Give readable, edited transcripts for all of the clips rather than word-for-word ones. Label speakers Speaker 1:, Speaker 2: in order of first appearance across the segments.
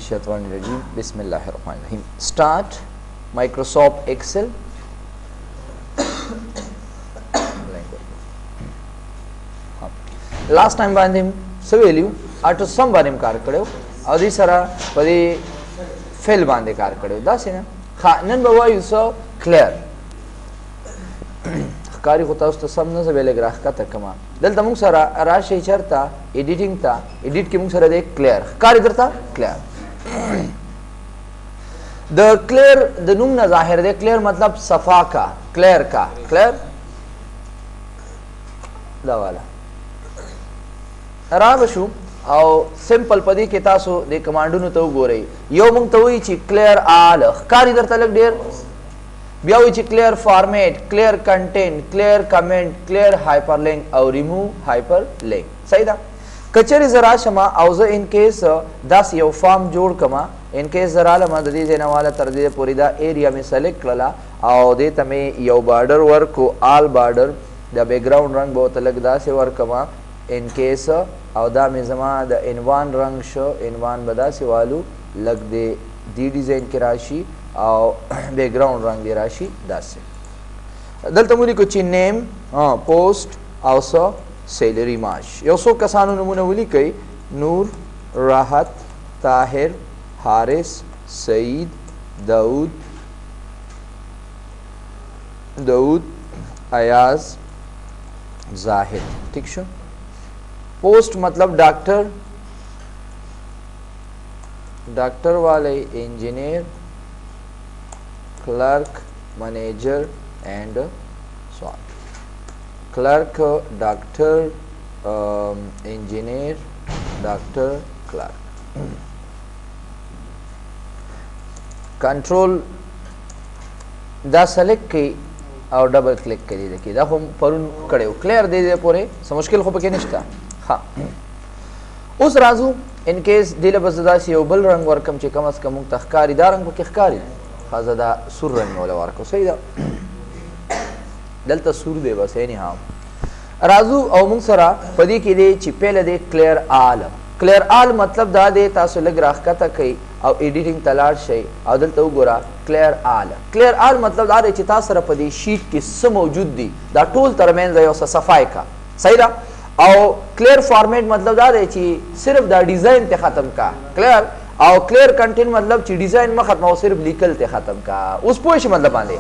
Speaker 1: मिनश्शैतानिर्रजीम बिस्मिल्लाहिर्रहमानिर्रहीम start Microsoft Excel last time बांधे सवेलियो आटो सम बारे में कार करो अदी सरा पदी फेल बांधे कार करो दासे ना खा नन बवा यूसो क्लियर कारी होता उस तो समझने से बेले ग्राह का तकमा दल तमुंग सरा राशि चरता एडिटिंग था एडिट के मुंग सरा देख क्लियर कारी इधर था क्लियर द क्लियर द नुम ना जाहिर दे क्लियर मतलब सफा का क्लियर दवाला राबशु आओ सिंपल पदी के तासो दे कमांडो नु तो गोरे यो मुंग तो ची क्लियर आल कारी इधर तलक डेर ब्यावी ची clear format clear content clear comment clear hyperlink और रिमूव हाइपरलिंक सही था कचरी जरा शमा आउज इन केस दास यो फॉर्म जोड़ कमा इन केस जरा लमा ददी जेना वाला तरदे पूरीदा एरिया में सेलेक्ट कला आओ दे तमे यो बॉर्डर वर्क को आल बॉर्डर द बैकग्राउंड रंग बहुत अलग दा से वर्क कमा इन केस अवदा में जमा द इनवान रंग शो इनवान बदा से वालू लग दे दी डिजाइन की राशि और बैकग्राउंड रंग दे राशि दास से दल तमुली को ची नेम पोस्ट आउसो सैलरी माश योसो कसानो नमूना वली कई नूर राहत ताहिर हारिस सईद दाऊद अयाज जाहिद ठीक शो पोस्ट मतलब डॉक्टर वाले engineer clerk manager and so clerk doctor engineer doctor clerk control दा सेलेक्ट की और डबल क्लिक करिए देखिए दा हम परुन कड़े हो क्लियर दे दे पूरे सो मुश्किल हो पके निष्ठा हाँ उस राजू इन केस दिल बजदा से बल रंग वर्कम चे कम अस कम तखकारी दा रंग को किखकारी खाजदा सुर रंग वाला वर्क सही दा दलता सुर दे बस एनी हां राजू औ मुंगसरा पदी के दे चिपेल दे क्लियर आल मतलब दा दे तासो लग राख का तकई और एडिटिंग तलार शे और दलता गोरा क्लियर आल मतलब दा दे चिता सर पदी शीट के स मौजूद दी दा टूल तरमेन जयो सफाई का सही दा और क्लियर फॉर्मेट मतलब दा दे ची सिर्फ दा डिजाइन ते खत्म का क्लियर और क्लियर कंटेंट मतलब ची डिजाइन में खत्म हो सिर्फ लिकल ते खत्म का उस पोश मतलब आंदे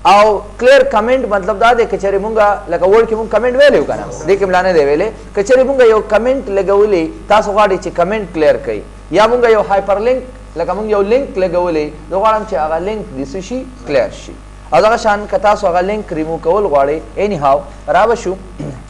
Speaker 1: और क्लियर कमेंट मतलब दा दे कचरे मुंगा लका वर्ड के मुंग कमेंट वेले का ना देखे मिलाने दे वेले कचरे मुंगा यो कमेंट लगवले तासो गाडी ची कमेंट क्लियर कई या मुंगा यो हाइपरलिंक लका मुंग यो लिंक लगवले दो गाडम ची आगा लिंक दिसुशी क्लियर शी अदा शान कता सो आगा link remove Kawal Gade any how राबशु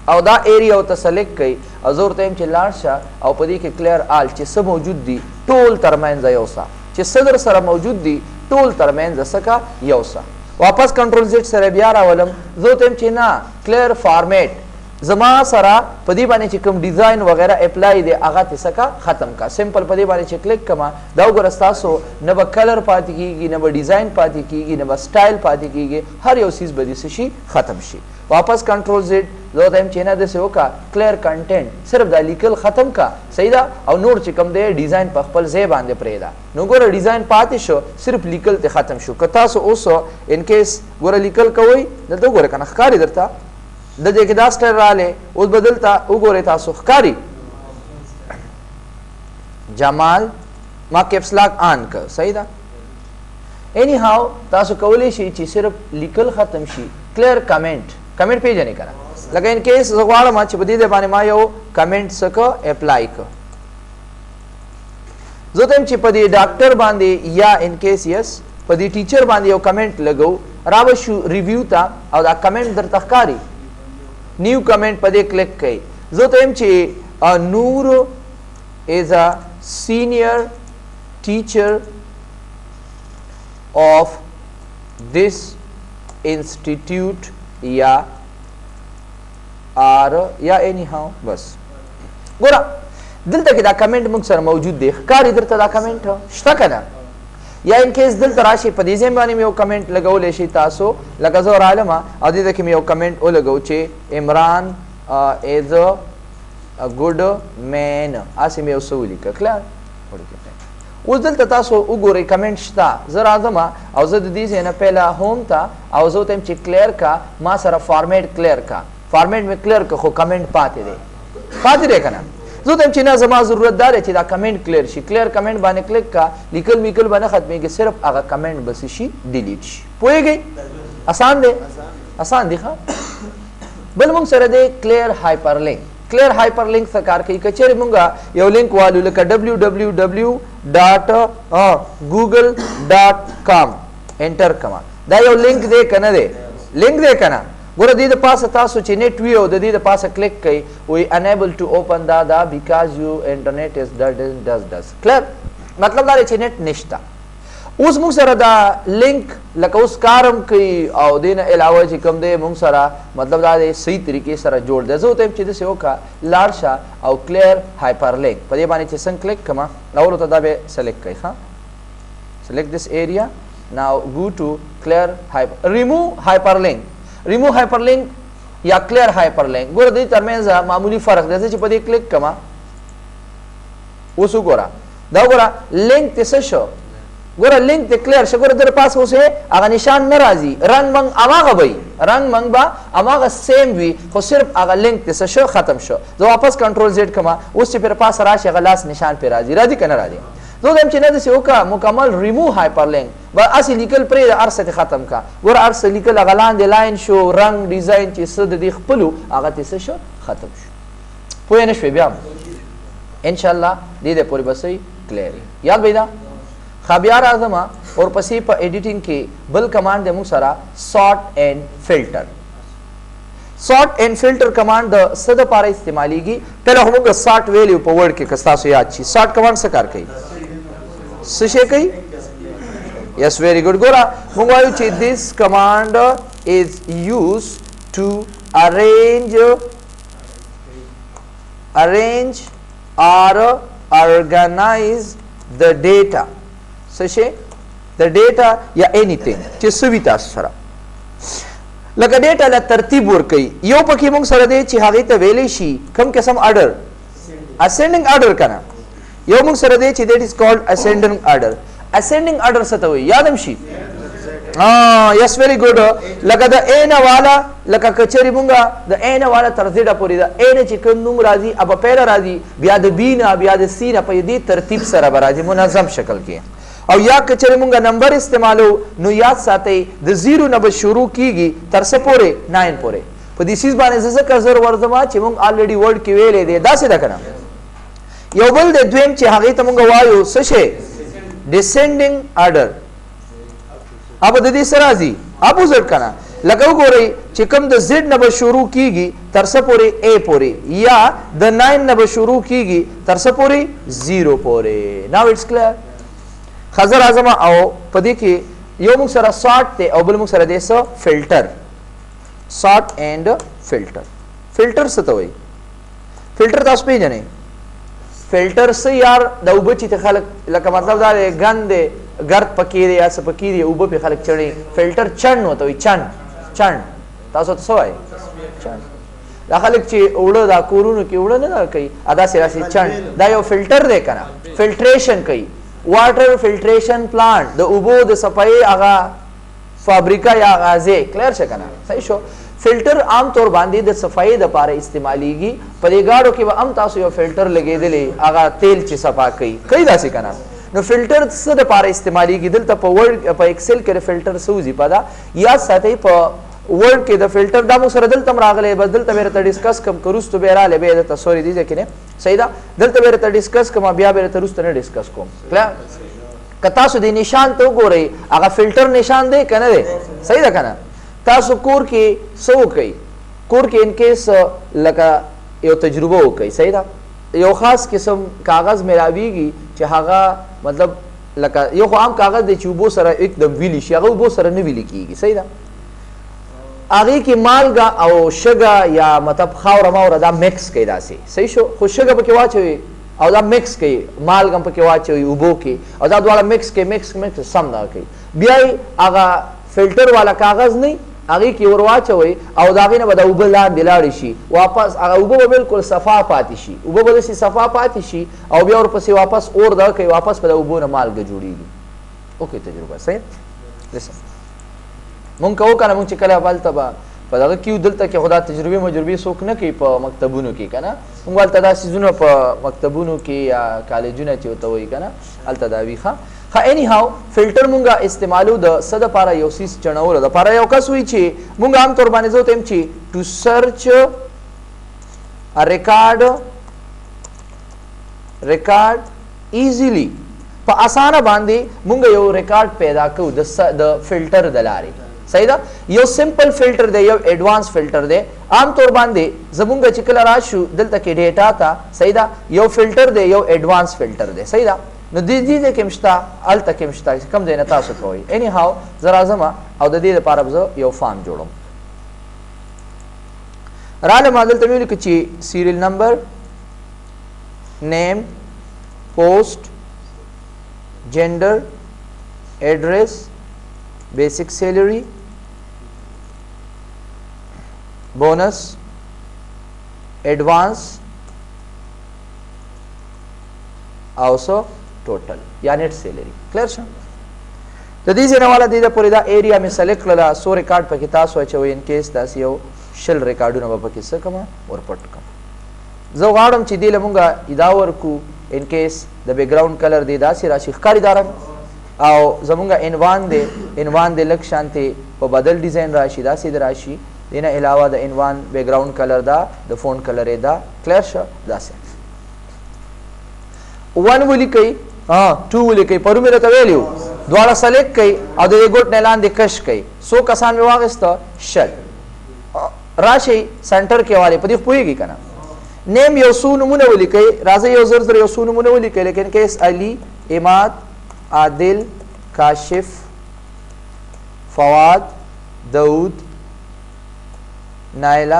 Speaker 1: और दा एरिया उत सेलेक्ट कई अजोर टाइम ची लारशा और पदी के क्लियर आल ची सब मौजूद दी टोल तरमेन जयोसा ची सदर सर मौजूद दी टोल तरमेन जसका योसा वापस कंट्रोल जेड सर बियारा वलम जो टाइम ची ना क्लियर फॉर्मेट जमा सरा पदी बाने ची कम डिजाइन वगैरह अप्लाई दे आगा तिसका खत्म का सिंपल पदी बाने ची क्लिक कमा दाउ गरस्तासो नब कलर पाती कीगी नब डिजाइन पाती कीगी नब स्टाइल पाती कीगी हर यो चीज बदी से खत्म शी वापस कंट्रोल जेड दो टाइम चेना दे से होका क्लियर कंटेंट सिर्फ दा लिकल खत्म का सहीदा और नोर चिकम दे डिजाइन पखपल जे बांधे प्रेदा नो गोरा डिजाइन पाती शो सिर्फ लिकल ते खत्म शो कता सो ओसो इन केस गोरा लिकल कोई दल तो गोरा कना खकारी दरता द देखे दास्टर राले उस बदलता उ गोरे ता सो खकारी जमाल मा कैप्स लॉक ऑन कर सहीदा एनी हाउ तासो कवली शी ची सिर्फ लिकल खत्म शी क्लियर कमेंट पेज नहीं करा लगा इन केस जगवाड़ मा चिपदी दे बाने मा यो कमेंट सक अप्लाई कर जो तेम चिपदी डॉक्टर बांधे या इन केस यस पदी टीचर बांधे यो कमेंट लगो रावशु रिव्यू ता और दा कमेंट दर तखकारी न्यू कमेंट पदे क्लिक कई जो तेम ची Noor is a senior teacher of this institute या आर या एनी हाउ बस गोरा दिल तक दा कमेंट मुख सर मौजूद देख कार इधर तदा कमेंट शता कना या इन केस दिल तराशी पदीजे बानी में कमेंट लगाओ लेशी तासो लगा जो आलमा आदि देखि में कमेंट ओ लगाओ चे Imran is a good man आसे में उसो लिखा क्लियर اوس دلته تاسو وګورئ کمنټ شته زه راځم او زه د دې ځای نه پهله هوم ته او زه ورته یم چې کلیر کا ما سره فارمیټ کلیر کا فارمیټ مې کلیر که خو کمنټ پاتې دی که نه زه ته یم چې نه زما ضرورت دا دی چې دا کمنټ کلیر شي کلیر کمنټ باندې کلیک کا لیکل میکل به نه ختمېږي صرف هغه کمنټ به شي ډیلیټ شي پوهېږئ اسان دی اسان دی ښه بل موږ سره دی کلیر هایپر لینک کلیر هایپر لینک څه کار کوي که چېرې موږ یو لینک والو لکه www.google.com انټر کما دا یو لینک دی که نه دی لینک دی که نه ګوره دې د پاسه تاسو چې نیټ وي او د دې د پاسه کلیک کوئ وی انیبل ټو اوپن دا بیکاز یو انټرنیټ از ډز کلیر مطلب دا دی چې نیټ نشته اوس موږ سره دا لینک لکه اوس کارم کوي او دې نه علاوه چې کوم دی موږ سره مطلب دا دی صحیح طریقې سره جوړ دی زه ورته یم چې داسې وکړه لاړ شه او کلیر هایپر لینک په دې باندې چې څنګه کلیک کړم اول ورته دا به سلیکټ کوئ ښه select this area now go to clear remove hyperlink remove hyperlink یا clear hyperlink ګوره د دې ترمنځ معمولی فرق دی چې په دې کلیک کړم اوس وګوره دا ګوره لینک ته څه شو ګوره لینک ته کلیر شو ګوره در پاس اوس هغه نشان نه راځي رنګ منګ هماغه وي رنګ منګ به هماغه سیم وي خو صرف هغه لینک ته څه شو ختم شو زه واپس کنټرول زیډ کړم اوس چې پر پاس راشي هغه لاس نشان پې راځي که نه راځي زه وایم چې نه داسې وکړه مکمل ریموو هایپر لینک به هسې لیکل پرېږده هر څه ختم کا ګوره هر څه لیکل هغه لاندې لاین شو رنګ ډیزاین چې څه د دې خپلو هغه ته څه شو ختم شو پوه نه شوې بیا انشاءالله دې دې پورې به صحیح کلیر یاد به دا ښه بیا راځم ورپسې په ایډیټینګ کې بل کمانډ دی موږ سره سارټ اینډ فلټر سارټ اینڈ فلټر کمانډ د څه دپاره استعمالیږي پهله خو موږ سارټ ویلیو په ورډ کې که ستاسو یاد شي سارټ کمانډ څه کار کوي څه شی کوي یس ویری ګډ ګوره موږ وایو چې this command is used to arrange or organize the data څه شی the data یا anything چې څه وي تاسو سره لکه ډیټا له ترتیب ورکوي یو پکې موږ سره دی چې هغې ته ویلی شي کوم قسم اډر اسینډنګ اډر که نه یو موږ سره دی چې دیټ از کالډ اسینډنګ اډر اسینډنګ اډر څه ته وایي یادم شي یس ویری ګډ لکه د اے نه والا لکه که چېرې موږ د اے نه والا تر زیډه پورې د اے نه چې کوم نوم راځي اب پیله راځي بیا د بي نه بیا د سی نه په دې ترتیب سره به راځي منظم شکل کې او یا که چېرې مونږ نمبر استعمالو نو یاد ساتئ د زیرو نه به شروع کیږي تر څه پورې 9 پورې په دې سیز باندې زه ځکه زر ورځم چې مونږ الریډي ورډ کې ویلې دی داسې ده که نه یو بل دی دویم چې هغې ته مونږ وایو څه شی ډسینډنګ اډر اب د دې څه راځي اپوزټ که نه لکه وګورئ چې کوم د زیډ نه به شروع کیږي تر څه پورې اے پورې یا د 9 نه به شروع کیږي تر څه پورې 0 پورې ناو اټس کلیر خزر اعظم او پدې کې یو موږ سره سارټ ته او بل موږ سره دی څه فلټر سارټ اینڈ فلټر فلټر څه ته وایي فلټر تاسو پیژنئ فلټر څه یار د اوبه چې خلک لکه مطلب دا دی ګند دی ګرد پکې دی یا څه پکې دی اوبه پې خلک چړي فلټر چڼ ورته وایي چڼ تاسو ته څه وایي چڼ دا خلک چې اوړه دا کورونو کې اوړه نه کوي داسې راسې چڼ دا یو فلټر دی که نه فلټریشن کوي واټر فلټریشن پلانټ د اوبو د صفایي هغه فابریکه یا غازې کلیر شه که نه صحیح شو فلټر عام طور باندې د صفایي دپاره استعمالیږي په دې ګاډو کې به هم تاسو یو فلټر لګېدلی هغه تیل چې صفا کوي داسې که نه نو فلټر څه دپاره استعمالیږي دلته په ورډ په ایکسل کې د فلټر څه وظیفه ده یاد ساتئ په ورډ کې د فلټر دا موږ سره دلته هم راغلی بس دلته به راته ډسکس کوم که وروستو بیا راغلی بیا درته سوري دې ځای کې نه صحیح ده دلته به راته ډسکس کوم بیا به راته وروسته نه ډسکس کوم که تاسو دې نشان ته وګورئ هغه فلټر نشان دی که نه دی صحیح ده که نه تاسو کور کې څه وکئ کور کې انکیس لکه یو تجربه وکئ صحیح ده یو خاص قسم کاغذ میلاویږي چې هغه مطلب لکه یو خو عام کاغذ دی چې اوبو سره एकदम ویلی شي هغه اوبو سره نه ویلی کېږي صحیح ده هغې کې مالګه او شګه یا مطلب خاوره ماوره دا مکس کوي داسې صحیح شو خو شګه پکې واچوي او دا مکس کوي مالګه هم پکې واچوي اوبو کې او دا دواړه مکس کوي مکس سم نه کوي بیا یې هغه فلټر والا کاغذ نه هغه کې ورواچوي او دا غینه به د اوبه لاندې لاړ شي واپس هغه اوبه به بالکل صفا پاتې شي اوبه به داسې صفا پاتې شي او بیا ورپسې واپس اور دغه کوي واپس په د اوبو نه مالګه جوړېږي اوکې تجربه صحیح لسه مونږ کوو که نه مونږ چې کله هلته به په دغه کې دلته کې خدا تجربې څوک نه کوي په مکتبونو کې که نه مونږ هلته دا څیزونه په مکتبونو کې یا کالجونه چې ورته وایي که نه هلته دا وي ښه اینی هاو فلټر مونږه استعمالو د څه دپاره یو څیز چڼولو دپاره یو کس وایي چې مونږ عام طور باندې زه ورته یم چې ټو سرچ ریکارډ ایزیلی په اسانه باندې مونږ یو ریکارډ پیدا کوو د فلټر د لارې صحیح ده یو سمپل فلټر دی یو ایڈوانس فلټر دی عام طور باندې زمونږ چې کله راشو دلته کې ډیټا ته صحیح ده یو فلټر دی یو ایڈوانس فلټر دی صحیح ده نو دې کې مشته هلته کې مشته کوم ځای نه تاسو کوئ اینی هاو زه راځم او د دې دپاره به زه یو فارم جوړم رالم دلته مې ولیکه چې سیریل نمبر نیم پوسټ جینډر ایډریس بیسک سیلری بونس ایڈوانس also total یا نیټ سیلری کلیر شو د دې ځای نه والا د دې پورې دا ایریا مې سلیکټ کړله 100 ریکارډ پکې تاسو اچوئ ان کیس داسې یو 100 ریکارډونه به پکې څه کومه ورپټ کوم زه غواړم چې دې له مونږه دا ورکو ان کیس د بیک ګراوند کلر دی داسې راشي ښکاري دارم او زمونږه عنوان دی لږ شانتې په بدل ډیزاین راشي داسې د راشي دې نه علاوه د عنوان بیک ګراوند کلر دا د فون کلر یې دا کلیر شو داسې 1 ولیکئ 2 ولیکئ پرو مې راته ویلي وو دواړه سلیکټ کئ او د دې ګوټ نه لاندې کش کئ څو کسان مې واخیسته شل راشئ سنټر کې والي په دې پوهېږي که نه نیم یو څو نومونه ولیکئ راځئ یو زر یو څو نومونه ولیکئ لیکن کیس علي عماد عادل کاشف فواد داود نائلہ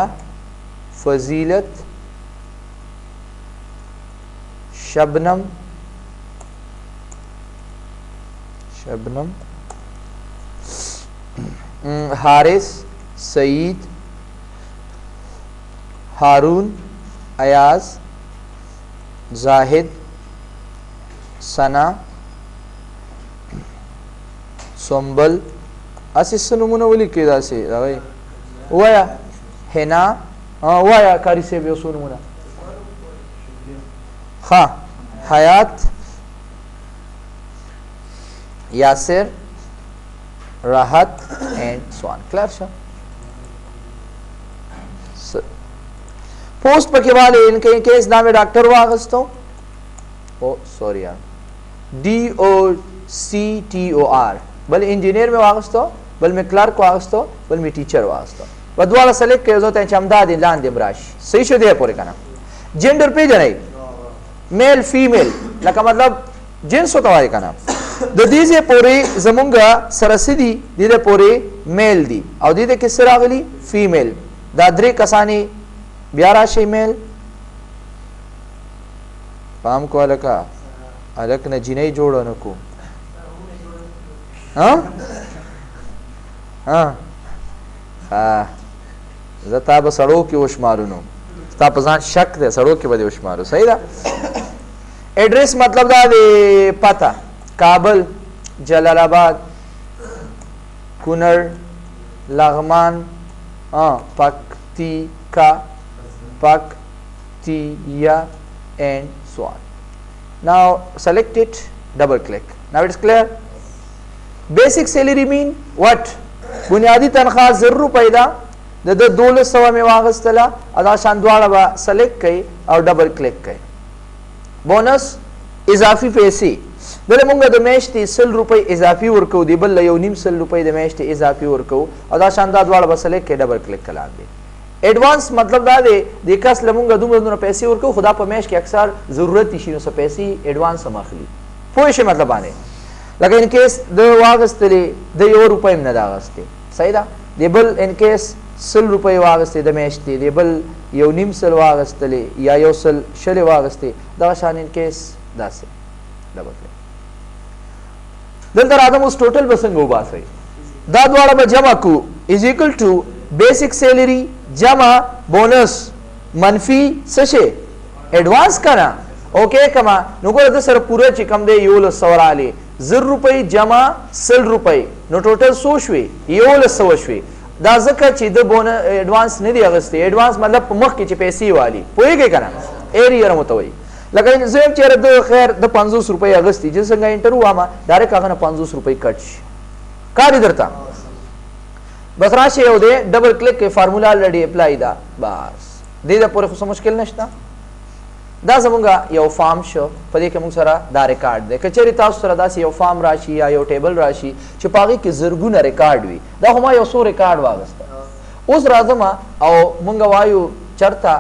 Speaker 1: فضیلت شبنم حارث سعید ہارون ایاز زاہد ثنا سنبل اسی سنمونه ولیکئ داسې راغی وایا حنا وایا کاری صاحب یو څو نومونه ها حیات یاسر راحت اینڈ سوان کلیر شو پوسٹ پکې والے ان کے کیس نام ډاکټر واغستو او سوری یار DOCTOR بل انجینئر میں واغستو بل میں کلرک واغستو بل میں ټیچر واغستو په دواړه سلیکټ کړئ زه ته چې همدا دې لاندې م راشي صحیح شو دی پورې که نه جینډر پیژنئ میل فیمیل لکه مطلب جنس ورته وایي که نه د دې ځای پورې زمونږ سره څه دي دې ځای پورې میل دي او دې ځای کې څه راغلي فیمیل دا درې کسانې بیا راشئ میل پام کو هلکه هلک نه جینۍ جوړه نه کو زه تا به سړو کې وشمارو نو ستا په ځان شک دی سړو کې به دې وشمارو صحیح ده ایډریس مطلب دا دی پته کابل جلال آباد کنړ لغمان Paktiya and so on. Now select it, double click. Now it's clear. Basic salary mean what? بنیادی تنخواہ 0 روپے دا د 1200 میں واغستلا ادا شان دواړه با سلیکټ کړئ او ډبل کلیک کړئ بونس اضافي پیسې دله مونږ د میاشتې 100 روپۍ اضافي ورکو دی بل یو نیم 100 روپۍ د میاشتې اضافي ورکو او دا شان دا دواړه به سلیکټ کړئ ډبل کلیک کړئ ایڈوانس مطلب دا دی د کس لمونږ دومره پیسې ورکو خدا په میاشت کې اکثر ضرورت شي نو څه پیسې ایڈوانس هم اخلي پوه شئ مطلب باندې لکه ان کیس د واغستلې د 1 روپۍ نه دا غستې صحیح ده دی بل ان کیس 100 روپۍ واغستې د میاشتې دی بل یو نیم 100 واغستلې یا یو 100 شلې واغستې دا شان ان کیس داسې ډبل کلیک دلته راځم اوس ټوټل به څنګه وباسئ دا دواړه به جمع کو is equal to basic salary जमा bonus मनफी सशे advance कना okay कमा नो को sir पूरे चिकम दे योल सवराले 0 रुपए जमा 100 रुपए नो टोटल सोशवे योल सवशवे दा जका ची द बोनस एडवांस नहीं दी अगस्ते एडवांस मतलब मख की पैसे वाली पोए के कना एरियर मतवई लेकिन जेम चेर द खैर द 500 रुपए अगस्ती जिसंगा इंटरव्यू आमा डायरेक्ट आगना 500 रुपए कट का दिदरता बस राशि हो दे डबल क्लिक के फार्मूला ऑलरेडी अप्लाई दा बस दे दा पूरे कुछ मुश्किल नशता दा जमुंगा यो फॉर्म शो पदे के मुंग सरा दा रिकॉर्ड दे कचेरी तास सरा दा यो फॉर्म राशि या यो टेबल राशि छपागी के जरगुना रिकॉर्ड वी दा हमा यो सो रिकॉर्ड वागस्ता उस राजमा औ मुंगा वायु चरता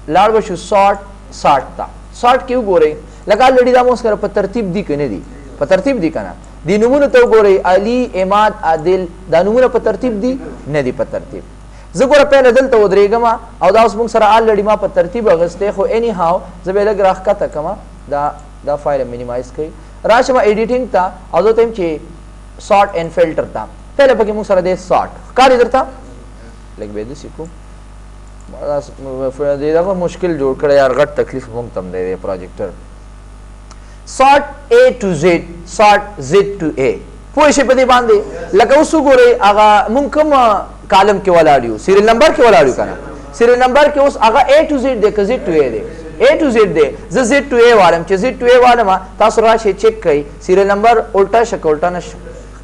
Speaker 1: लाड़वशु सॉर्ट ता सॉर्ट क्यों गोरे लगा लड़ी दा मोस कर पर तरतीब दी कने दी पर तरतीब दी कना दी नमूना तो गोरे अली इमाद आदिल दा नमूना पर तरतीब दी ने दी पर तरतीब जगोरा पहले दिल तो उदरेगमा औ दा उस मुंग सरा ऑलरेडी मा पर तरतीब अगस्ते खो एनी हाउ जबे ग्राहक का तकमा दा फाइल मिनिमाइज कई राशमा एडिटिंग ता औ दो तेम चे सॉर्ट एंड फिल्टर ता पहले पके मुंग सरा दे सॉर्ट का इधर था लेक बेदु सीखो दे दा मुश्किल जोड़ कर यार गट तकलीफ मुंग तम दे दे projector sort A to Z sort Z to A पोइशे पदे बांधे लगा उसु गोरे आगा मुंकम कॉलम के वाला आडियो सीरियल नंबर के वाला आडियो kana सीरियल नंबर के उस आगा ए टू जेड दे क जेड टू ए दे ए टू जेड दे ज जेड टू ए वालम च जेड टू ए वालम तासु राशि चेक कई सीरियल नंबर उल्टा शक उल्टा नश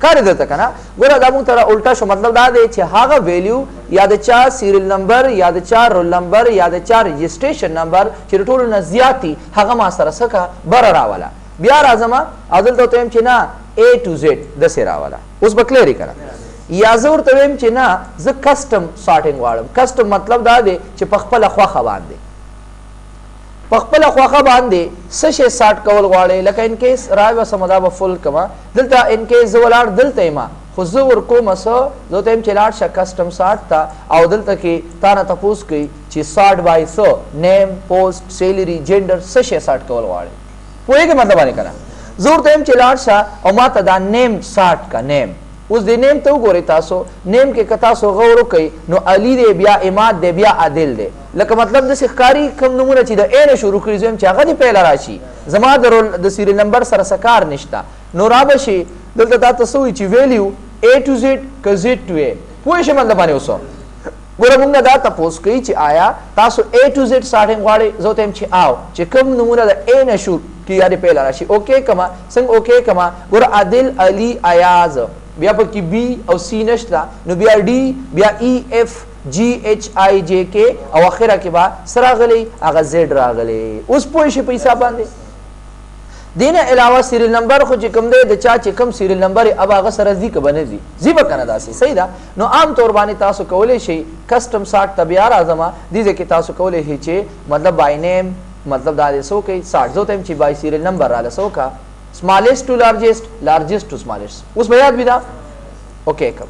Speaker 1: कार्य देता kana गोरा दामु तरा उल्टा शो मतलब दा दे छ हागा वैल्यू याद चा सीरियल नंबर याद चा रोल नंबर याद चा रजिस्ट्रेशन नंबर चिरटोल न ज्याती हागा मा सरा सका बररा वाला बियार आजमा अदल तो तेम छ ना ए टू जेड दसेरा वाला उस बक्लेरी करा याजूर तवेम च ना ज कस्टम सॉर्टिंग वालम कस्टम मतलब दा दे च पखपल अखवा बांधे पखपल अखवा बांधे सशे 60 कवल वाले लका इन केस राय व समदा व फुल कमा दिलता इन केस जवलार दिलते मा खुजुर को मस जो तेम चलाट श कस्टम 60 ता औ दिलता के ताना तपूस की च 60 बाय 100 नेम पोस्ट सैलरी जेंडर सशे 60 कवल वाले पूरे के मतलब आने करा जोर तेम चलाट सा और माता दा नेम 60 का नेम उस दे नेम तो गोरे तासो नेम के कता सो गौरो कई नो अली दे बिया इमाद दे बिया आदिल दे लक मतलब द सिखारी कम नमूना ची द ए ने शुरू करी जेम चागा दी पहला राशि जमा दरोल द सीरियल नंबर सरसकार निष्ठा नो राबशी दल ता तसोई ची वैल्यू ए टू जेड क जेड टू ए पोइशे मतलब आने उसो गोरा मुंगा दा तपोस कई ची आया तासो ए टू जेड स्टार्टिंग वाले जो तेम ची आओ ची कम नमूना द ए ने शुरू की याद पहला राशि ओके कमा संग ओके कमा गोरा आदिल अली अयाज बिया पर की बी और सी नशता नो बिया डी बिया E F G H I जे के और आखिरा के बाद सरा गले आगा जेड रा गले उस पोइशे पैसा बांधे देने अलावा सीरियल नंबर को चिकम दे दचा चिकम सीरियल नंबर अब आगा सरजी के बने जी बकना दासी सही दा नो आम तौर बानी तासु कवले शे कस्टम 60 तबियार आजमा दीजे के तासु कवले हिचे मतलब बाय नेम मतलब दादे सो के 60 जो टाइम ची बाय सीरियल नंबर आले सो का smallest to largest largest to smallest उस बयात भी था ओके कब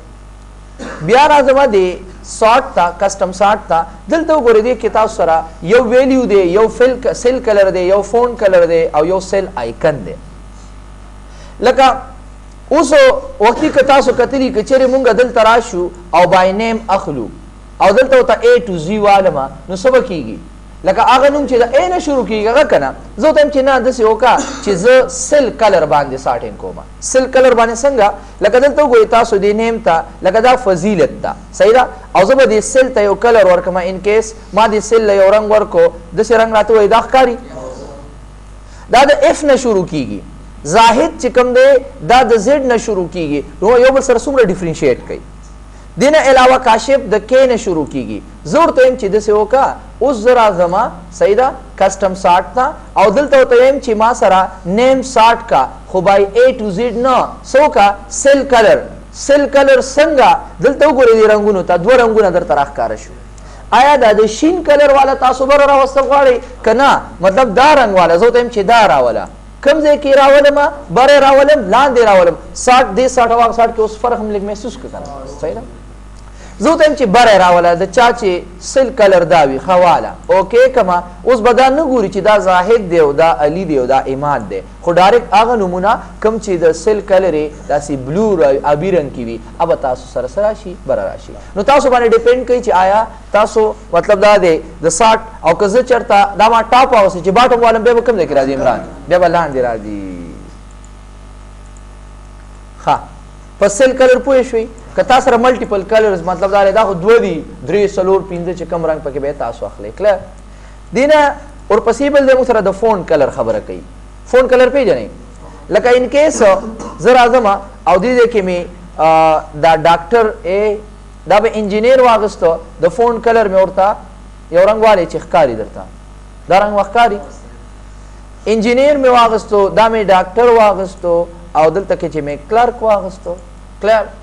Speaker 1: बियार आजमा दे सॉर्ट था कस्टम 60 था दिल तो गोरे दे किताब सरा यो वैल्यू दे यो फिल सेल कलर दे यो फोन कलर दे और यो सेल आइकन दे लका उस वक्ती कता सो कतरी कचेरे मुंगा दिल तराशु और बाय नेम अखलू और दिल तो ता ए टू जी वालमा नो सब कीगी लका आगा नुम चीज़ ए ने शुरू की गा कना जो तम चिना दस योका चीज़ सिल कलर बांधे 60 को मा सिल कलर बांधे संगा लका दल तो गोइता सुदी नेम ता लका दा फजीलत ता सही दा औजब दे सिल ता यो कलर वर्क मा इन केस मा दे सिल ल यो रंग वर्क को दस रंग रातो वे दाखकारी दा द एफ ने शुरू कीगी जाहिद चिकम दे दा द जेड ने शुरू कीगी रो यो बल सरसुम डिफरेंशिएट कई दिन अलावा काशिफ द के ने शुरू कीगी जोर तयम चिद से होका उस जरा जमा सईदा कस्टम 60 था और दिल तो तयम चिमा सरा नेम 60 का खुबाई ए टू जेड न सो का सेल कलर संगा दिल तो गोरे रंगुनो ता दो रंगुना दर तरह कारशु आया दा शीन कलर वाला तासुबर रावस्तवाड़े कना मतलब दा रंग वाला जो तयम चिदा रावला कम जे के रावलमा बरे रावलम लान दे रावलम 60 दे 60 के उस फर्क हम लिख महसूस करना सही ना زه ته چې بره راوله د چا چې سل کلر دا وي خواله اوکې کما اوس به دا نه ګوري چې دا زاهد دی او دا علي دی او دا عماد دی خو ډایرکټ هغه نمونه کم چې د سل کلر یې داسې بلو آبي رنګ کې وي هغه تاسو سره سره راشي بره راشي نو تاسو باندې ډیپینډ کوي چې آیا تاسو مطلب دا دی د 60 او که زه چېرته دا ما ټاپ اوسي چې باټم والم بیا به کوم ځای کې راځي عمران بیا به لاندې راځي ښه په سل کلر پوه شوي که تا سره ملټیپل کلرز مطلب دا دی دا خو دوه دي درې څلور پنځه چې کوم رنګ پکې به تاسو اخلئ کله دینه ورپسې بل دی موږ سره د فون کلر خبره کوي فون کلر پیژنئ لکه ان کیس زه راځم او دې ځای کې مې دا ډاکټر ا دا به انجینیر واغسته د فون کلر مې ورته یو رنګ والی چې ښکاري درته دا رنګ ښکاري انجینیر مې واغستو دا مې ډاکټر واغستو او دلته کې چې مې کلرک واغستو کلر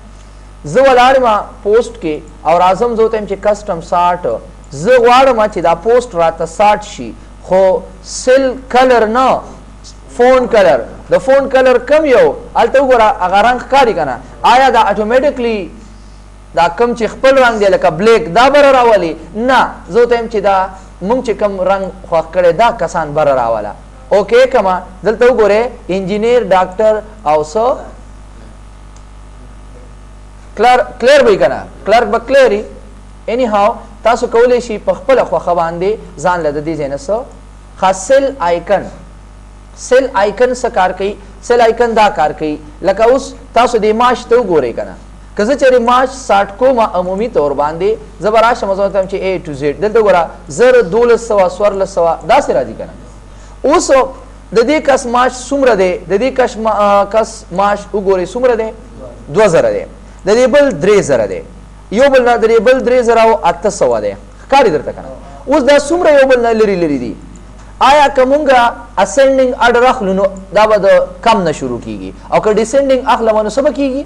Speaker 1: زه ولاړم پوسټ کې او راځم زه ته چې کسټم 60 زه غواړم چې دا پوسټ راته 60 شي خو سل کلر نه فون کلر د فون کلر کم یو الته وګوره هغه رنګ ښکاري که نه آیا دا اتومیټیکلی دا کم چې خپل رنګ دی لکه بلیک دا بره راولي نه زه ته چې دا مونږ چې کم رنګ خوښ کړی دا کسان بره راوله اوکې کما دلته وګورئ انجینیر ډاکټر او څه کلیر به که نه کلرک به کلیري اني هاو تاسو کولی شي په خپله خوښه باندې ځان له د دې ځای نه څه خاص سل آیکن سل آیکن څه کار کوي سل آیکن دا کار کوي لکه اوس تاسو د ماش ته وګورئ که نه که زه چېرې ماش 60 کومه عمومي طور باندې زه به راشم زه ورته وایم چې A to Z دلته وګوره 1200 1400 داسې راځي که نه اوس د دې کس ماش څومره دی د دې کس ماش وګورئ څومره دی 2000 دی د دې بل 3000 دی یو بل نه د دې بل 3000 او 800 دی ښکاري درته که نه اوس دا څومره یو بل نه لرې لرې دي آیا که مونږه اسینډینګ اډر اخلو نو دا به د کم نه شروع کیږي او که ډیسینډینګ اخلم نو څه به کیږي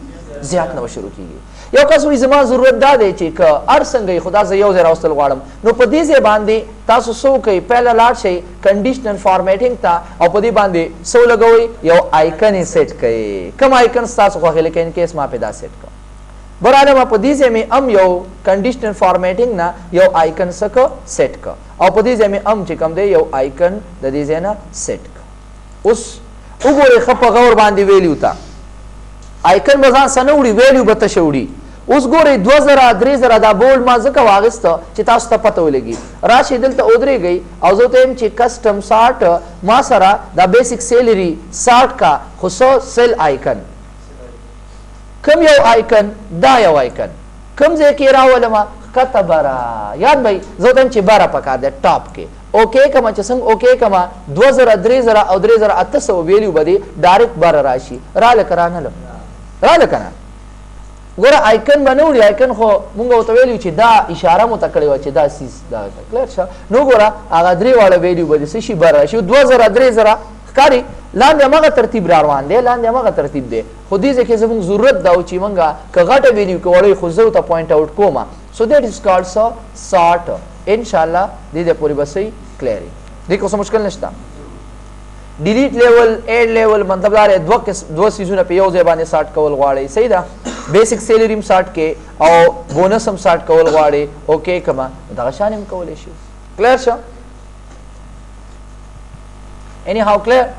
Speaker 1: زیات نه به شروع کیږي یو کس وایي زما ضرورت دا دی چې که هر څنګه یې خو دا زه یو ځای راوستل غواړم نو په دې ځای باندې تاسو څه وکئ پهله لاړ شئ کنډیشنل فارمیټینګ ته او په دې باندې څه ولګوئ یو آیکن یې سیټ کړئ کوم آیکن ستاسو خوښې لکه ان کیس ما پې دا سیټ کړه برحاله ما په دې ځای مې هم یو کنډیشنل فارمیټینګ نه یو آیکن څه کړه سیټ کړه او په دې ځای مې هم چې کوم دی یو آیکن د دې ځای نه سیټ کړه اوس وګورئ ښه په غور باندې ویلیو ته آیکن به ځان څه نه وړي ویلیو به تشه وړي اوس ګورئ 2000 3000 دا بولډ ما ځکه واغسته چې تاسو ته پته ولګي راشئ دلته ودرېږئ او زه ته یم چې کسټم 60 ما سره دا بیسک سیلري 60 کا خو سل آیکن کم یو آیکن دا یو آیکن کم ځای کې راولم ښکته بره یاد به زه ته یم چې بره پکار دی ټاپ کې اوکې کما چې څنګه اوکې کما 2000 3000 او 3800 ویلیو به دې ډایرکټ بره راشي راله که رانله راله که نه ګوره آیکن به نه وړي آیکن خو مونږ ورته ویلي چې دا اشاره مو ته کړې وه چې دا سیز دا کلیر شه نو ګوره هغه درې واړه ویلیو به دې څه شي بره راشي 2000 3000 ښکاري لاندې همغه ترتیب را روان دی لاندې همغه ترتیب دی خو دې ځای کې زموږ ضرورت دا و چې مونږ که غټه ویلیو کې وړئ خو زه ورته پوینټ آوټ کوم سو دیټ از کالډ سارټ انشاءالله دې دې پورې به صحیح کلیري دې کې اوس مشکل نشته ډیلیټ لیول ایډ لیول مطلب دا دوه سیزونه په یو ځای باندې سارټ کول غواړئ صحیح ده بیسک سیلري هم سارټ کې او بونس هم سارټ کول غواړئ اوکې کما دغه شان هم کولی شي کلیر شو any how clear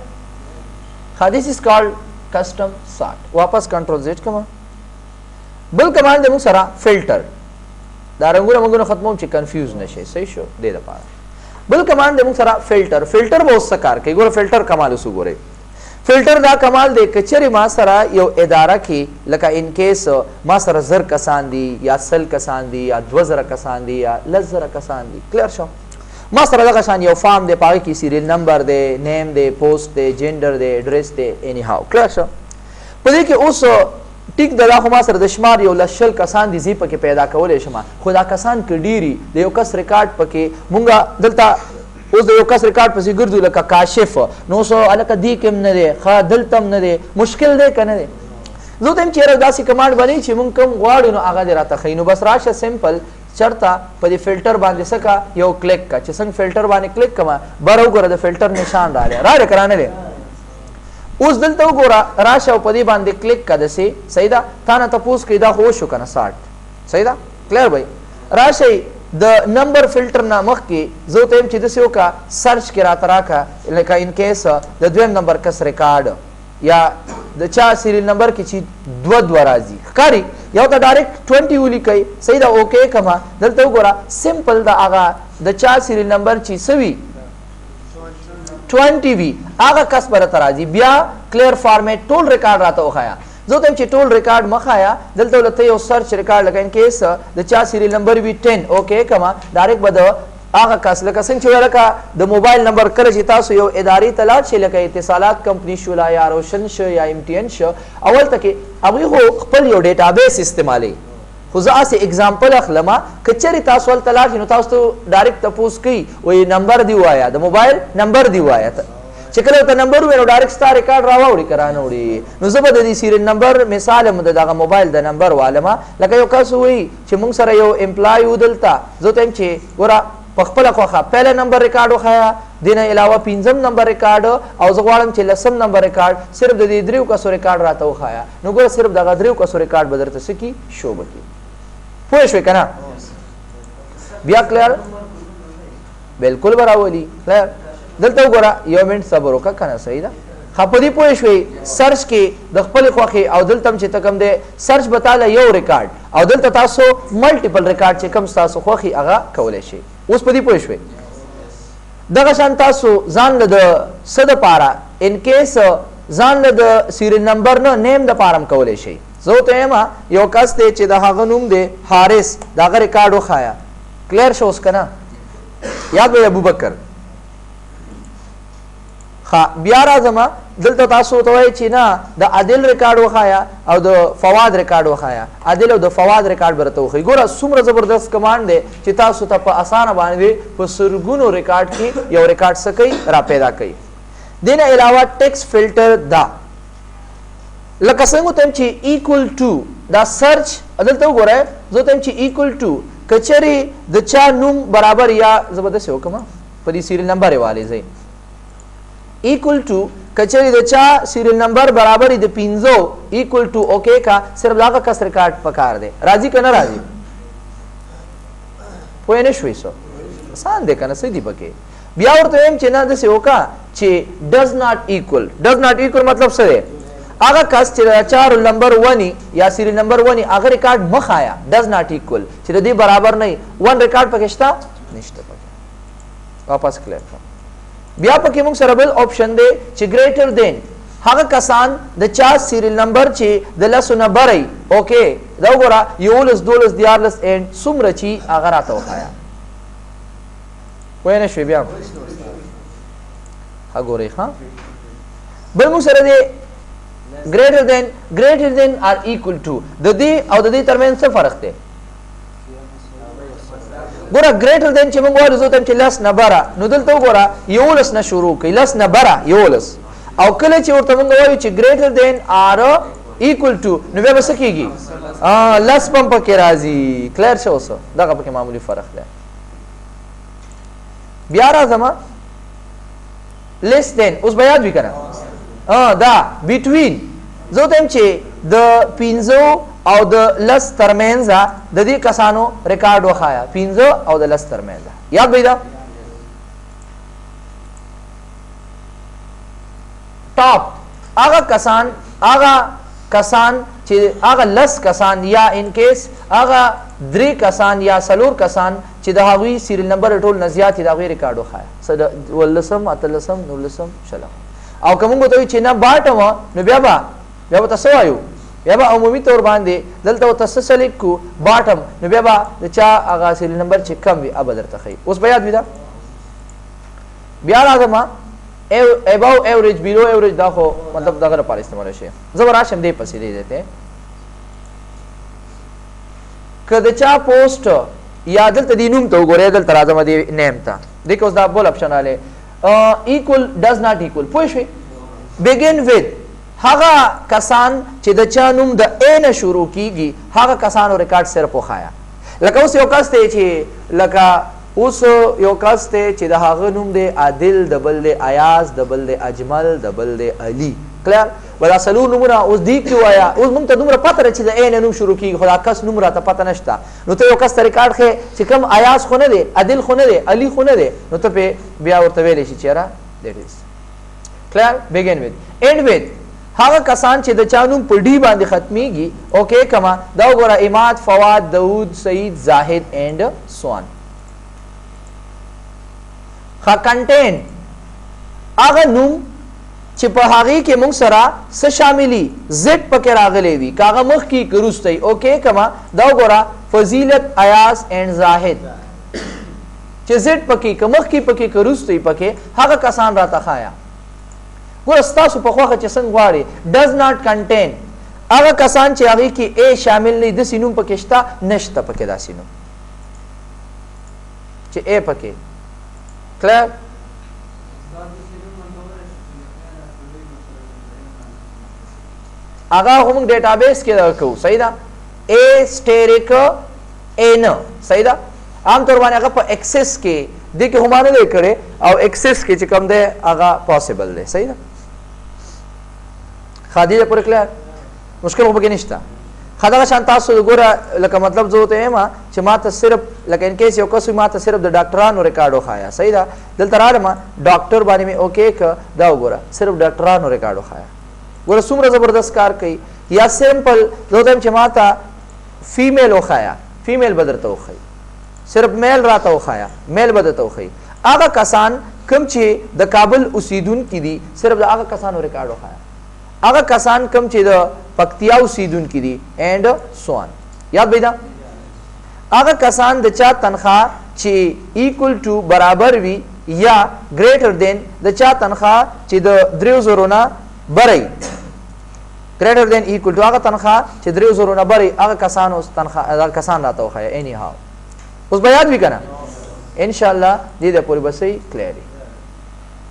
Speaker 1: this is called custom sort واپس کنټرول زیټ کما بل کمانډ موږ سره فلټر دا رنګونه موږ ختموم چې کنفیوز نشي صحیح شو دې لپاره بل کمانډ موږ سره فلټر به اوس کار کوي ګوره فلټر کمال اوس وګورئ فلټر دا کمال دی کچری ما سره یو اداره کې لکه ان کیس ما سره زر کسان دي یا سل کسان دي یا 2000 کسان دي یا 1000 کسان دي کلیر شو ما سره دغه شان یو فارم دی پاره کې سیریل نمبر دی نیم دی پوسټ دی جنډر دی ایډریس دی اني هاو کلیر شو په دې کې اوس ټیک دا خو ما سره د شمار یو لشل کسان دي زی پکې پیدا کولای شم خو دا کسان کې ډیری د یو کس ریکارډ پکې مونږه دلته اوس د یو کس ریکارډ پسې ګرځو لکه کاشف نو سو الکه دی کوم نه دی خا دلتم نه دی مشکل دی کنه دی زه تم چیرې داسې کمانډ باندې چې مونږ کوم غواړو نو هغه راته خې نو بس راشه سمپل چرته په دې فلټر باندې سکا یو کلیک کا چې څنګه فلټر باندې کلیک کما بره وګوره د فلټر نشان راړي کرانه دی اوس دلته وګوره راشه په دې باندې کلیک کا دسي صحیح ده تا نه تاسو کې دا خو شو کنه 60 صحیح ده کلیر بھائی راشي د نمبر فلټر نه مخکې زه ته چې د سیو کا سرچ کې راته راکا لکه ان کیس د دویم نمبر کس ریکارډ یا د چا سیریل نمبر کې چې دوه راځي ښکاري یو ته ډایرکټ 20 ولیکئ صحیح ده اوکې کما دلته وګوره سمپل د هغه د چا سیریل نمبر چې سوي 20 وی هغه کس پر ته راځي بیا کلیر فارمیټ ټول ریکارډ راته وخایا زه ته چې ټول ریکارډ مخایا دلته ولته یو سرچ ریکارډ لکه ان کیس د چا سیریل نمبر وی 10 اوکې کما ډایرکټ بده هغه کس لکه څنګه چې ولکه د موبایل نمبر کله چې تاسو یو اداري تلاش شي لکه اتصالات کمپنی شو یا روشن شو یا امتیان شو اول تکي هغه خپل یو ډیټابیس استعمالي خو زه اسه اگزامپل اخلم کچری تاسو ول تلاش نو تاسو ډایرکټ تپوس کوي وای نمبر دی وایا د موبایل نمبر دی وایا چې کله ته نمبر وینو ډایرکټ ستا ریکارډ راوړي کرانه وړي نو زه به د دې سیریل نمبر مثال مده دغه موبایل د نمبر والما لکه یو کس وای چې مونږ سره یو امپلای ودلتا زه ته چې ګوره په خپل خوخه پهله نمبر ریکارډ وخایا دینه علاوه پنځم نمبر ریکارډ او زه غواړم چې لسم نمبر ریکارډ صرف د دې دریو کسو ریکارډ راته وخایا نو ګوره صرف دغه دریو کسو ریکارډ بدرته سکی شو بکی پوه شوې کنه بیا کلیر بالکل براولي کلیر دلته وګوره یو منټ صبر وکړه کنه صحیح ده خپدي پوه شوې سرچ کې د خپل خوخي او دلته چې تکم ده سرچ بتاله یو ریکارډ او دلته تاسو ملټیپل ریکارډ چې کم تاسو خوخي هغه کولای شي اوس پدی پوه شوې دغه شان تاسو ځان له صد پارا ان کیس ځان له د سیریل نمبر نه نیم د پارم کولای شي زه ته ما یو کس ته چې د هغه نوم دی حارث دغه ریکارډ وخایا کلیر شوس کنه یاد وي ابوبکر ها بیا راځم دلته تاسو ته وایي چې نه د عادل ریکارډ وخایا او د فواد ریکارډ وخایا عادل او د فواد ریکارډ برته وخی ګوره څومره زبردست کمانډ دی چې تاسو ته په اسانه باندې په سرګونو ریکارډ کې یو ریکارډ سکی را پیدا کوي دینه علاوه ټیکس فلټر دا لکه څنګه ته چې ایکوال ټو دا سرچ دلته وګوره زه ته چې ایکوال ټو کچری د چا نوم برابر یا زبردست وکما په دې سیریل نمبر والے زی equal to کچری د چا سیریل نمبر برابر د 15 equal to اوکے کا صرف لاګه کس ریکارډ پکار دی راضی کنه راضی پوه نه شوي سو آسان دی کنه سې دی پکې بیا ورته هم چې نه د سیوکا چې does not equal مطلب څه دی هغه کس چې چار نمبر 1 یا سیریل نمبر 1 هغه ریکارډ مخایا does not equal چې د دې برابر نه 1 ریکارډ پکې شته نشته پکې واپس کلیر کړه بیا پکې موږ سره بل آپشن دی چې ګریټر دین هغه کسان د چا سیریل نمبر چې د لسو نه بري اوکې دا وګوره یولس دولس دیارلس اینڈ څومره چې هغه راته وخایا وای نه شوي بیا ها ګورئ ها بل موږ سره دی greater than or equal to د دې او د دې ترمنځ څه فرق دی ګوره greater than چې موږ وایو زه ته چې لس نه بره نو دلته وګوره یولس نه شروع کوي لس نه بره یولس او کله چې ورته موږ وایو چې greater than or equal to نو بیا به څه کېږي لس پم پکې راځي کلیر شو اوس دغه پکې معمولي فرق دی بیا راځم less than اوس به یاد وي کنه دا between زه ته چې د 15 او د لس ترمنځ د دې کسانو ریکارډ وخایا 15 او د لس ترمنځ یاد وي دا ټاپ هغه کسان چې هغه لس کسان یا ان کیس هغه درې کسان یا څلور کسان چې د هغوی سیریل نمبر ټول نه زیات د هغوی ریکارډ وخایا څه ولسم اتلسم نولسم شلم او که موږ ته چې نه باټم نو بیا به تاسو وایو بیا به عمومي طور باندې دلته تاسو سلیک کو باټم نو بیا به د چا هغه سیریل نمبر چې کم وي اب درته خي اوس بیا یاد وي دا بیا راځم above average below average دا خو مطلب دغه لپاره استعمال شي زبر راشم دې پسې دی دیته کله چا پوسټ یا دلته دی نوم ته وګورئ دلته راځم دی نیم ته دیکھو اوس دا بول اپشن आले equal does not equal پوه شئ begin with هغه کسان چې د چا نوم د ا نه شروع کیږي هغه کسانو ریکارډ صرف وخایا لکه اوس یو کس ته چې لکه اوس یو کس ته چې د هغه نوم دی عادل دبل دی ایاز دبل دی اجمل دبل دی علي کلیر ودا سلو نمونه اوس دی کی وایا اوس مونږ ته دومره پته رچې د عین نوم شروع کیږي خدا کس نوم راته پته نشته نو ته یو کس ته ریکارډ خې چې کوم ایاز خو نه دی عادل خو نه دی علي خو نه دی نو ته په بیا ورته ویلی شي چیرې دیٹ از کلیر begin with end with هغه کسان چې د چا نوم په ډي باندې ختمیږي اوکې کما دا وګوره اماد فواد داود سعید زاهد اینڈ سوان ها کنټین هغه نوم چې په هغه کې موږ سره څه شاملي زد پکې راغلي وي کاغه مخ کې کروستي اوکې کما دا وګوره فضیلت ایاز اینڈ زاهد چې زد پکې کمخ کې پکې کروستي پکې هغه کسان راته خایا ګور تاسو په خوخه چې څنګه غواړي does not contain هغه کسان چې هغه کې a شامل نه دي سينوم پکې شته نشته پکې دا سينوم چې a پکې کلیر هغه هم ډیټابیس کې راکو صحیح ده a steric n صحیح ده عام طور باندې هغه په ایکسس کې د کې همانه لیکره او ایکسس کې چې کوم ده هغه پوسیبل ده صحیح ده خادیه پر کلیر مشکل هو کې نشته خدای شان تاسو وګوره لکه مطلب زه ته ما چې ما ته صرف لکه ان کیس یو کس ما ته صرف د ډاکټرانو ریکارډ وخایا صحیح ده دلته راځم ډاکټر باندې مې اوکې ک دا وګوره صرف ډاکټرانو ریکارډ وخایا ګوره څومره زبردست کار کوي یا سمپل زه ته چې ما ته فیمیل وخایا فیمیل بدرته وخی صرف میل راته وخایا میل بدرته وخی هغه کسان کوم چې د کابل اوسیدونکو دي صرف د هغه کسانو ریکارډ وخایا هغه کسان کوم چې د پکتیا اوسیدونکو دي اینڈ سوان یاد بیدا هغه کسان د چا تنخواه چې ایکول ټو برابر وي یا ګریټر دین د چا تنخواه چې د 3000 نه بری ګریټر دین ایکول ټو هغه تنخواه چې 3000 نه بری هغه کسان اوس تنخواه هغه کسان راته وخایا اني هاو اوس بیا یاد وکړه ان شاء الله دې د پوری بسې کلیری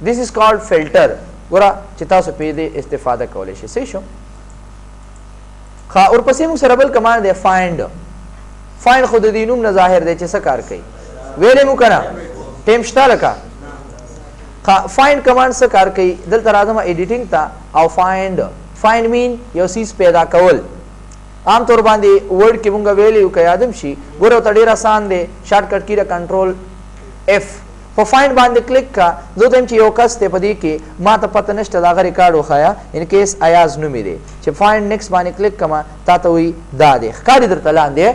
Speaker 1: this is called filter ګوره چې تاسو په دې استفاده کولای شئ صحیح شو خا اور پسې موږ سره بل کمان دی find خود دې نوم نه ظاهر دی چې څه کار کوي ویلې مو کنه ټیم شته لکه خا find کمان څه کار کوي دلته راځم ایډیټینګ ته او find mean یو سیس پیدا کول عام طور باندې ورډ کې مونږ ویلې یو یادم شي ګوره ته ډیر آسان دی شارټ کټ کیره کنټرول اف په فایند باندې کلیک کا زه دم چې یو کس ته پدې کې ما ته پته نشته دا غ ریکارډ وخایا ان کیس ایاز نو می دی چې فایند نیکست باندې کلیک کما تا ته وی دا دی ښکاری درته لاندې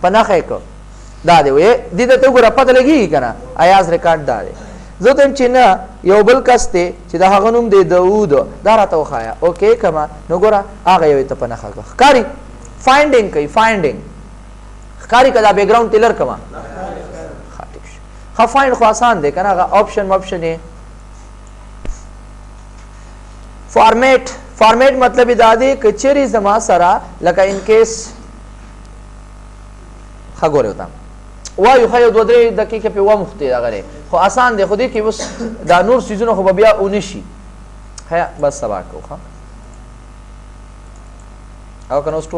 Speaker 1: پناخه کو دا دی وې دې ته ګوره پته لګي کنه ایاز ریکارډ دا دی زه دم چې نه یو بل کس ته چې دا هغه نوم دی داوود دا راته وخایا اوکې کما نو ګوره هغه یو ته پناخه کو ښکاری فایندینګ کوي فایندینګ ښکاری کدا بیک گراوند ټیلر کما ها فایند خو آسان دی کنه هغه آپشن یې فارمیټ مطلب دا دی چې چیرې زما سره لکه ان کیس خګورې وتا وایو خو 2-3 دقیقې په و مخته غره خو آسان دی خو دې کې بس دا نور سيزونه خو بیا اونشي ها بس سبا کو ها او کنه